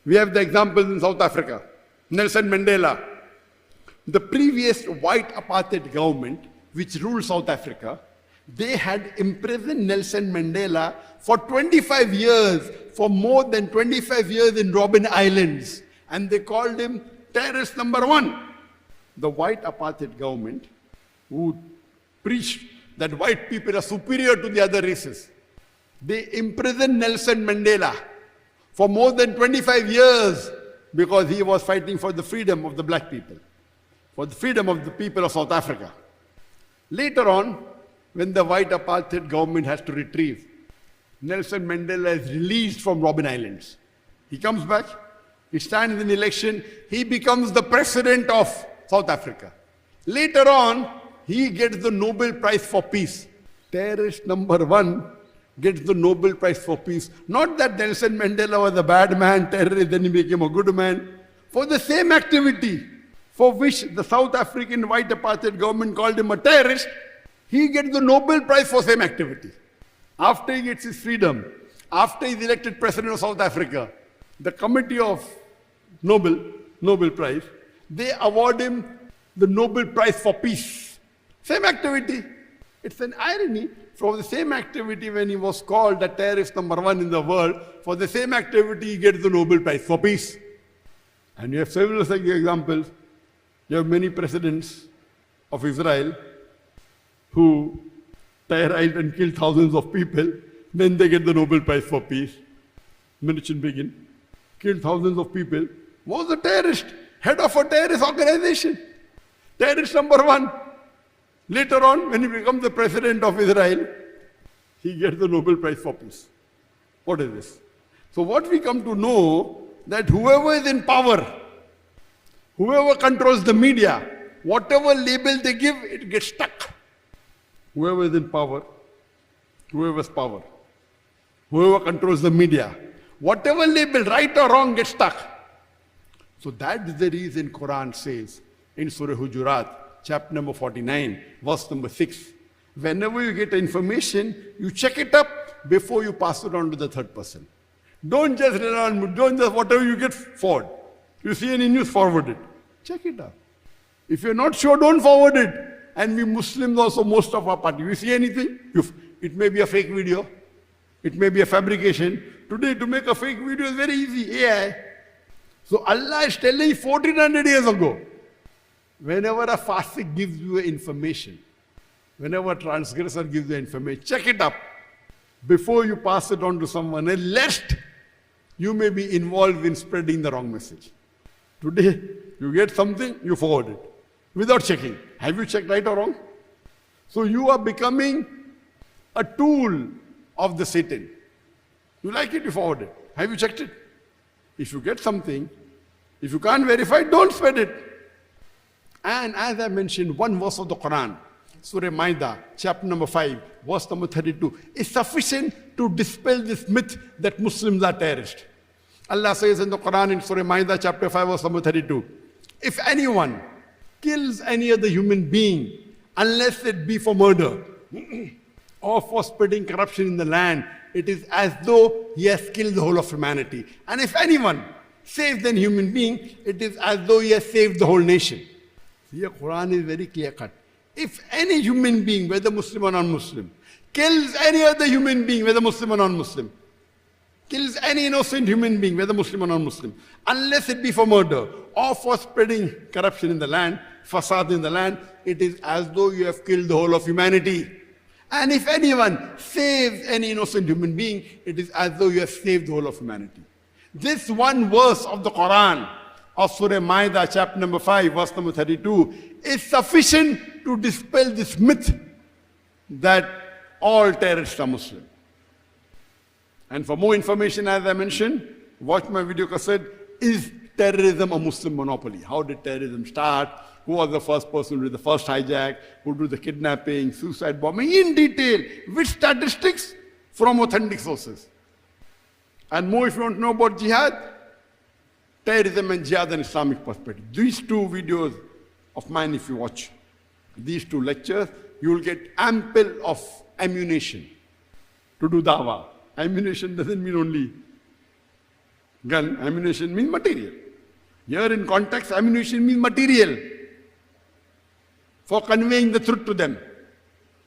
We have the examples in South Africa. Nelson Mandela. The previous white apartheid government, which ruled South Africa, they had imprisoned Nelson Mandela for 25 years, for more than 25 years in Robben Islands. And they called him terrorist number one. The white apartheid government, who preached that white people are superior to the other races, they imprisoned Nelson Mandela for more than 25 years because he was fighting for the freedom of the black people, for the freedom of the people of South Africa. Later on, when the white apartheid government has to retrieve, Nelson Mandela is released from Robben Islands. He comes back, he stands in election, he becomes the president of South Africa. Later on, he gets the Nobel Prize for Peace. Terrorist number one gets the Nobel Prize for Peace. Not that Nelson Mandela was a bad man, terrorist, then he became a good man. For the same activity for which the South African white apartheid government called him a terrorist, he gets the Nobel Prize for same activity. After he gets his freedom, after he's elected president of South Africa, the committee of Nobel Prize, they award him the Nobel Prize for Peace. Same activity. It's an irony. For the same activity, when he was called the terrorist number one in the world, for the same activity he gets the Nobel Prize for Peace. And you have several such examples. You have many presidents of Israel who terrorized and killed thousands of people, then they get the Nobel Prize for Peace. Menachem Begin killed thousands of people, was a terrorist, head of a terrorist organization. Terrorist number one. Later on, when he becomes the president of Israel, he gets the Nobel Prize for Peace. What is this? So what we come to know, that whoever is in power, whoever controls the media, whatever label they give, it gets stuck. Whoever is in power, whoever's power, whoever controls the media, whatever label, right or wrong, gets stuck. So that is the reason Quran says in Surah Hujurat, chapter number 49, verse number 6, whenever you get information, you check it up before you pass it on to the third person. Don't just rely on, don't just whatever you get forward. You see any news, forward it. Check it up. If you're not sure, don't forward it. And we Muslims also, most of our party, you see anything? It may be a fake video. It may be a fabrication. Today, to make a fake video is very easy, AI. So Allah is telling you 1400 years ago, whenever a fasik gives you information, whenever a transgressor gives you information, check it up before you pass it on to someone else, lest you may be involved in spreading the wrong message. Today, you get something, you forward it without checking. Have you checked right or wrong? So you are becoming a tool of the Satan. You like it, you forward it. Have you checked it? If you get something, if you can't verify, don't spread it. And as I mentioned, one verse of the Quran, Surah Maida, chapter number 5, verse number 32, is sufficient to dispel this myth that Muslims are terrorists. Allah says in the Quran in Surah Maida, chapter 5, verse number 32, if anyone kills any other human being, unless it be for murder or for spreading corruption in the land, it is as though he has killed the whole of humanity. And if anyone saves an human being, it is as though he has saved the whole nation. Here Quran is very clear cut. If any human being, whether Muslim or non-Muslim, kills any other human being, whether Muslim or non-Muslim, kills any innocent human being, whether Muslim or non-Muslim, unless it be for murder or for spreading corruption in the land, fasad in the land, it is as though you have killed the whole of humanity. And if anyone saves any innocent human being, it is as though you have saved the whole of humanity. This one verse of the Quran, of Surah Maida, chapter number 5, verse number 32, is sufficient to dispel this myth that all terrorists are Muslim. And for more information, as I mentioned, watch my video cassette, Is Terrorism a Muslim Monopoly? How did terrorism start? Who was the first person who did the first hijack? Who did the kidnapping, suicide bombing? In detail, with statistics from authentic sources. And more if you want to know about jihad, terrorism and jihad and Islamic perspective. These two videos of mine, if you watch, these two lectures, you will get ample of ammunition to do dawah. Ammunition doesn't mean only Gun, ammunition means material. Here in context, ammunition means material for conveying the truth to them.